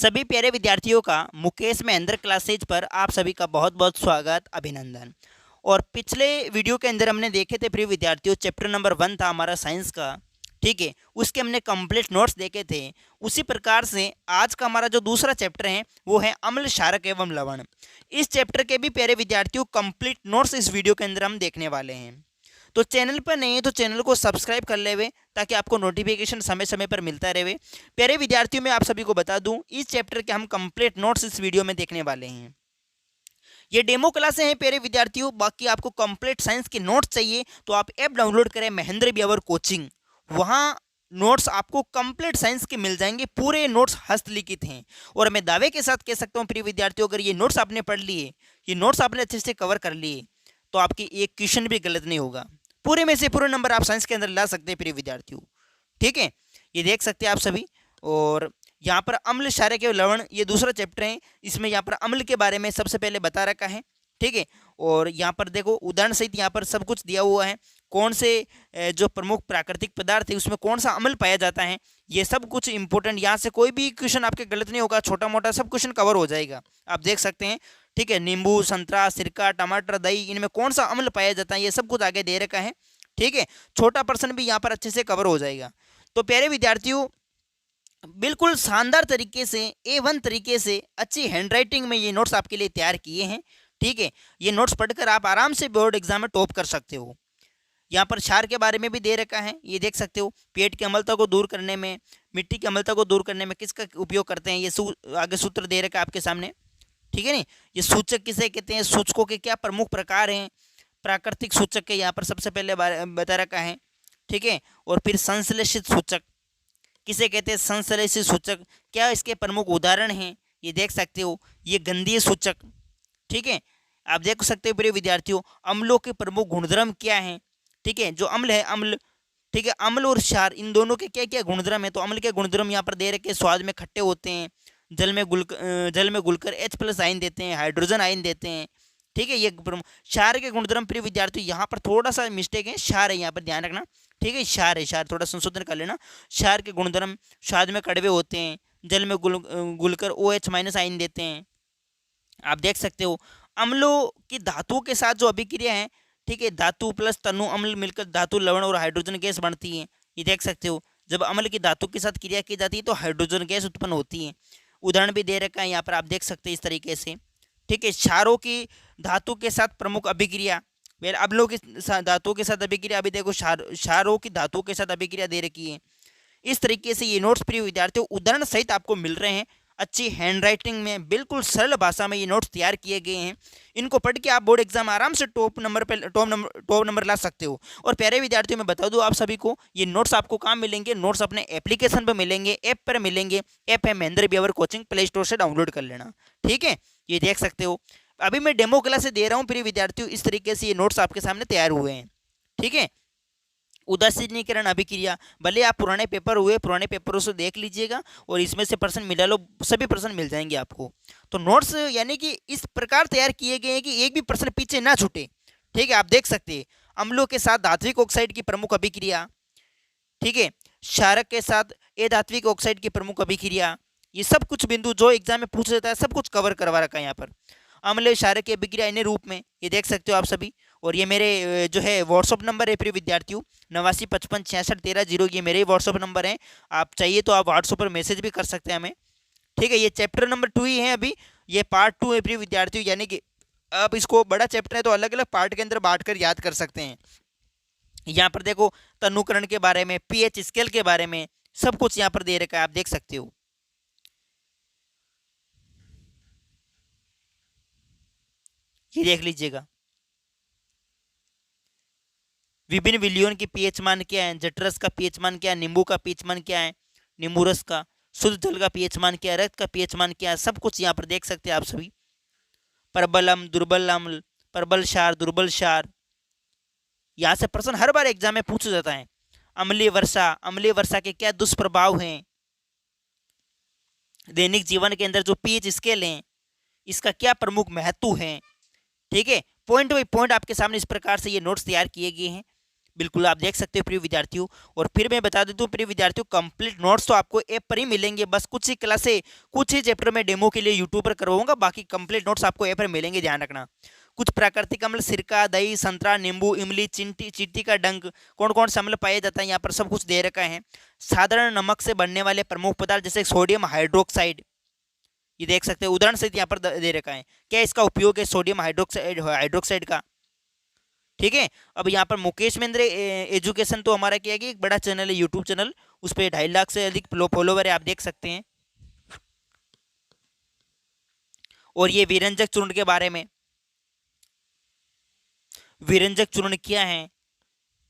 सभी प्यारे विद्यार्थियों का मुकेश महेंद्र क्लासेज पर आप सभी का बहुत बहुत स्वागत अभिनंदन। और पिछले वीडियो के अंदर हमने देखे थे प्रिय विद्यार्थियों, चैप्टर नंबर 1 था हमारा साइंस का। ठीक है, उसके हमने कंप्लीट नोट्स देखे थे। उसी प्रकार से आज का हमारा जो दूसरा चैप्टर है वो है अम्ल, क्षारक एवं लवण। इस चैप्टर के भी प्यारे विद्यार्थियों कंप्लीट नोट्स इस वीडियो के अंदर हम देखने वाले हैं। तो चैनल पर नहीं है तो चैनल को सब्सक्राइब कर लेवे ताकि आपको नोटिफिकेशन समय समय पर मिलता रहे। प्यारे विद्यार्थियों, मैं आप सभी को बता दूं, इस चैप्टर के हम कंप्लीट नोट्स इस वीडियो में देखने वाले हैं। ये डेमो क्लासें हैं प्यारे विद्यार्थियों। बाकी आपको कंप्लीट साइंस के नोट्स चाहिए तो आप ऐप डाउनलोड करें महेंद्र बिहावर कोचिंग। वहाँ नोट्स आपको कंप्लीट साइंस के मिल जाएंगे, पूरे नोट्स हस्तलिखित हैं। और मैं दावे के साथ कह सकता हूँ प्रिय विद्यार्थियों, अगर ये नोट्स आपने पढ़ लिए, ये नोट्स आपने अच्छे से कवर कर लिए, तो आपकी एक क्वेश्चन भी गलत नहीं होगा। पूरे में से पूरे नंबर आप साइंस के अंदर ला सकते हैं प्रिय विद्यार्थियों। ठीक है, ये देख सकते हैं आप सभी। और यहाँ पर अम्ल, क्षारक एवं लवण ये दूसरा चैप्टर है। इसमें यहाँ पर अम्ल के बारे में सबसे पहले बता रखा है। ठीक है, और यहाँ पर देखो उदाहरण सहित यहाँ पर सब कुछ दिया हुआ है। कौन से जो प्रमुख प्राकृतिक पदार्थ है उसमें कौन सा अम्ल पाया जाता है, ये सब कुछ इंपॉर्टेंट। यहाँ से कोई भी क्वेश्चन आपके गलत नहीं होगा, छोटा मोटा सब क्वेश्चन कवर हो जाएगा, आप देख सकते हैं। ठीक है, नींबू, संतरा, सिरका, टमाटर, दही, इनमें कौन सा अम्ल पाया जाता है ये सब कुछ आगे दे रखा है। ठीक है, छोटा पर्सन भी यहाँ पर अच्छे से कवर हो जाएगा। तो प्यारे विद्यार्थियों, बिल्कुल शानदार तरीके से A1 तरीके से अच्छी हैंडराइटिंग में ये नोट्स आपके लिए तैयार किए हैं। ठीक है, ये नोट्स पढ़कर आप आराम से बोर्ड एग्जाम में टॉप कर सकते हो। यहाँ पर क्षार के बारे में भी दे रखा है, ये देख सकते हो। पेट की अम्लता को दूर करने में, मिट्टी की अम्लता को दूर करने में किसका उपयोग करते हैं, ये आगे सूत्र दे रखा है आपके सामने। ठीक है नी, ये सूचक किसे कहते हैं, सूचकों के क्या प्रमुख प्रकार हैं, प्राकृतिक सूचक के यहाँ पर सबसे पहले बता रखा है। ठीक है, और फिर संश्लेषित सूचक किसे कहते हैं, संश्लेषित सूचक क्या इसके प्रमुख उदाहरण हैं, ये देख सकते हो। ये गंधीय सूचक, ठीक है, आप देख सकते हो प्रिय विद्यार्थियों। अम्लों के प्रमुख गुणधर्म क्या हैं। ठीक है, जो अम्ल है, अम्ल, ठीक है, अम्ल और क्षार, इन दोनों के क्या क्या गुणधर्म है। तो अम्ल के गुणधर्म यहाँ पर दे रखे, स्वाद में खट्टे होते हैं, जल में घुलकर H+ आयन देते हैं, हाइड्रोजन आयन देते हैं। ठीक है, ये क्षार के गुणधर्म प्रिय विद्यार्थियों, यहाँ पर थोड़ा सा मिस्टेक है, क्षार है यहाँ पर, ध्यान रखना। ठीक है, क्षार है, क्षार थोड़ा संशोधन कर लेना। क्षार के गुणधर्म, स्वाद में कड़वे होते हैं, जल में घुलकर OH- आयन देते हैं, आप देख सकते हो। अम्लों की धातुओं के साथ जो अभिक्रिया है, ठीक है, धातु प्लस तनु अम्ल मिलकर धातु, लवण और हाइड्रोजन गैस बनती है, ये देख सकते हो। जब अम्ल की धातु के साथ क्रिया की जाती है तो हाइड्रोजन गैस उत्पन्न होती है। उदाहरण भी दे रखा है यहाँ पर, आप देख सकते हैं इस तरीके से। ठीक है, क्षारों की धातु के साथ प्रमुख अभिक्रिया, वेल अम्लों की धातुओं के साथ अभिक्रिया, अभी देखो क्षारों की धातुओं के साथ अभिक्रिया दे रखी है। इस तरीके से ये नोट्स प्रिय विद्यार्थियों उदाहरण सहित आपको मिल रहे हैं। अच्छी हैंडराइटिंग में, बिल्कुल सरल भाषा में ये नोट्स तैयार किए गए हैं। इनको पढ़ के आप बोर्ड एग्जाम आराम से टॉप नंबर ला सकते हो। और प्यारे विद्यार्थियों, मैं बता दूं आप सभी को, ये नोट्स आपको कहाँ मिलेंगे, नोट्स अपने एप्लीकेशन पर मिलेंगे, ऐप पर मिलेंगे। ऐप है महेंद्र बिहावर कोचिंग, प्ले स्टोर से डाउनलोड कर लेना। ठीक है, ये देख सकते हो। अभी मैं डेमो क्लास दे रहा हूँ प्रिय विद्यार्थियों, इस तरीके से ये नोट्स आपके सामने तैयार हुए हैं। ठीक है, उदासीनीकरण अभिक्रिया, भले आप पुराने पेपर हुए, पुराने पेपरों से देख लीजिएगा और इसमें से प्रश्न मिला लो, सभी प्रश्न मिल जाएंगे आपको। तो नोट्स यानी कि इस प्रकार तैयार किए गए हैं कि एक भी प्रश्न पीछे ना छूटे। ठीक है, आप देख सकते हैं। अम्लों के साथ धात्विक ऑक्साइड की प्रमुख अभिक्रिया, ठीक है, क्षारक के साथ अधात्विक ऑक्साइड की प्रमुख अभिक्रिया, ये सब कुछ बिंदु जो एग्जाम में पूछा जाता है सब कुछ कवर करवा रखा है यहाँ पर। अम्ल, क्षारक की अभिक्रिया इन्हें रूप में, ये देख सकते हो आप सभी। और ये मेरे जो है व्हाट्सअप नंबर है प्रिय विद्यार्थियों, 89556613 ये मेरे ही व्हाट्सअप नंबर है। आप चाहिए तो आप व्हाट्सअप पर मैसेज भी कर सकते हैं हमें। ठीक है, ये चैप्टर नंबर 2 ही है अभी, ये पार्ट 2 है प्रिय विद्यार्थियों, यानी कि आप इसको, बड़ा चैप्टर है तो अलग अलग पार्ट के अंदर बांट कर याद कर सकते हैं। यहाँ पर देखो तनुकरण के बारे में, पीएच स्केल के बारे में सब कुछ यहाँ पर दे रखा है, आप देख सकते हो। ये देख लीजिएगा, विभिन्न विलियन की पीएच मान क्या है, जठरस का पीएच मान क्या है, नींबू का पीएच मान क्या है, नींबू रस का, शुद्ध जल का पीएच मान क्या है, रक्त का पीएच मान क्या है, सब कुछ यहाँ पर देख सकते हैं आप सभी। प्रबल अम्ल, दुर्बल अम्ल, प्रबल क्षार, दुर्बल क्षार, यहाँ से प्रश्न हर बार एग्जाम में पूछा जाता है। अम्लीय वर्षा, अम्लीय वर्षा के क्या दुष्प्रभाव हैं, दैनिक जीवन के अंदर जो पीएच स्केल है इसका क्या प्रमुख महत्व है। ठीक है, पॉइंट बाई पॉइंट आपके सामने इस प्रकार से ये नोट्स तैयार किए गए हैं। बिल्कुल आप देख सकते हो प्रिय विद्यार्थियों। और फिर मैं बता देता हूँ प्रिय विद्यार्थियों, कंप्लीट नोट्स तो आपको ऐप पर ही मिलेंगे। बस कुछ ही क्लासे कुछ ही चैप्टर में डेमो के लिए यूट्यूब पर करवाऊंगा, बाकी कंप्लीट नोट्स आपको ऐप पर मिलेंगे, ध्यान रखना। कुछ प्राकृतिक अम्ल, सिरका, दही, संतरा, नींबू, इमली, चींटी चींटी का डंक, कौन कौन सा अम्ल पाया जाता है यहाँ पर सब कुछ दे रखा है। साधारण नमक से बनने वाले प्रमुख पदार्थ जैसे सोडियम हाइड्रोक्साइड, ये देख सकते हैं उदाहरण सहित यहाँ पर दे रखा है। क्या इसका उपयोग है, सोडियम हाइड्रोक्साइड का। ठीक है। अब यहाँ पर मुकेश महेंद्र एजुकेशन तो हमारा क्या है कि एक बड़ा चैनल है, यूट्यूब चैनल, उस पर 2.5 लाख से अधिक फॉलोवर है, आप देख सकते हैं। और ये वीरंजक चूर्ण के बारे में, वीरंजक चूर्ण क्या है,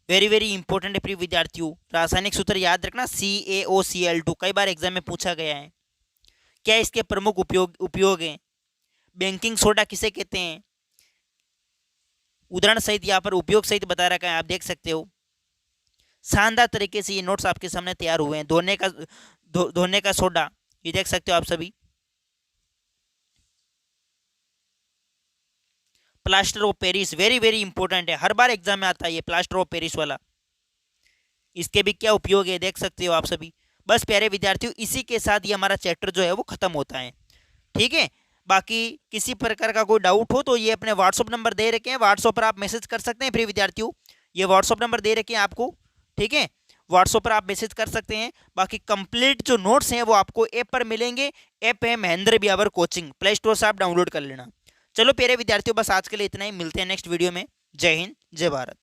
वेरी वेरी इंपॉर्टेंट है प्रिय विद्यार्थियों। रासायनिक सूत्र याद रखना, CaOCl2, कई बार एग्जाम में पूछा गया है। क्या इसके प्रमुख उपयोग हैं। बेकिंग सोडा किसे कहते हैं, उदाहरण सहित यहाँ पर उपयोग सहित बता रखा है, आप देख सकते हो। शानदार तरीके से ये नोट्स आपके सामने तैयार हुए हैं। धोने का सोडा, ये देख सकते हो आप सभी। Plaster of Paris, very very important है, हर बार एग्जाम में आता है ये प्लास्टर ऑफ पेरिस वाला। इसके भी क्या उपयोग है देख सकते हो आप सभी। बस प्यारे विद्यार्थियों, इसी के साथ ये हमारा चैप्टर जो है वो खत्म होता है। ठीक है। बाकी किसी प्रकार का कोई डाउट हो तो ये अपने व्हाट्सअप नंबर दे रखे हैं, व्हाट्सअप पर आप मैसेज कर सकते हैं प्रिय विद्यार्थियों। ये व्हाट्सअप नंबर दे रखे हैं आपको, ठीक है। व्हाट्सअप पर आप मैसेज कर सकते हैं। बाकी कंप्लीट जो नोट्स हैं वो आपको ऐप पर मिलेंगे। ऐप है महेंद्र बिहावर कोचिंग, प्ले स्टोर से आप डाउनलोड कर लेना। चलो प्यारे विद्यार्थियों, बस आज के लिए इतना ही, मिलते हैं नेक्स्ट वीडियो में। जय हिंद, जय भारत।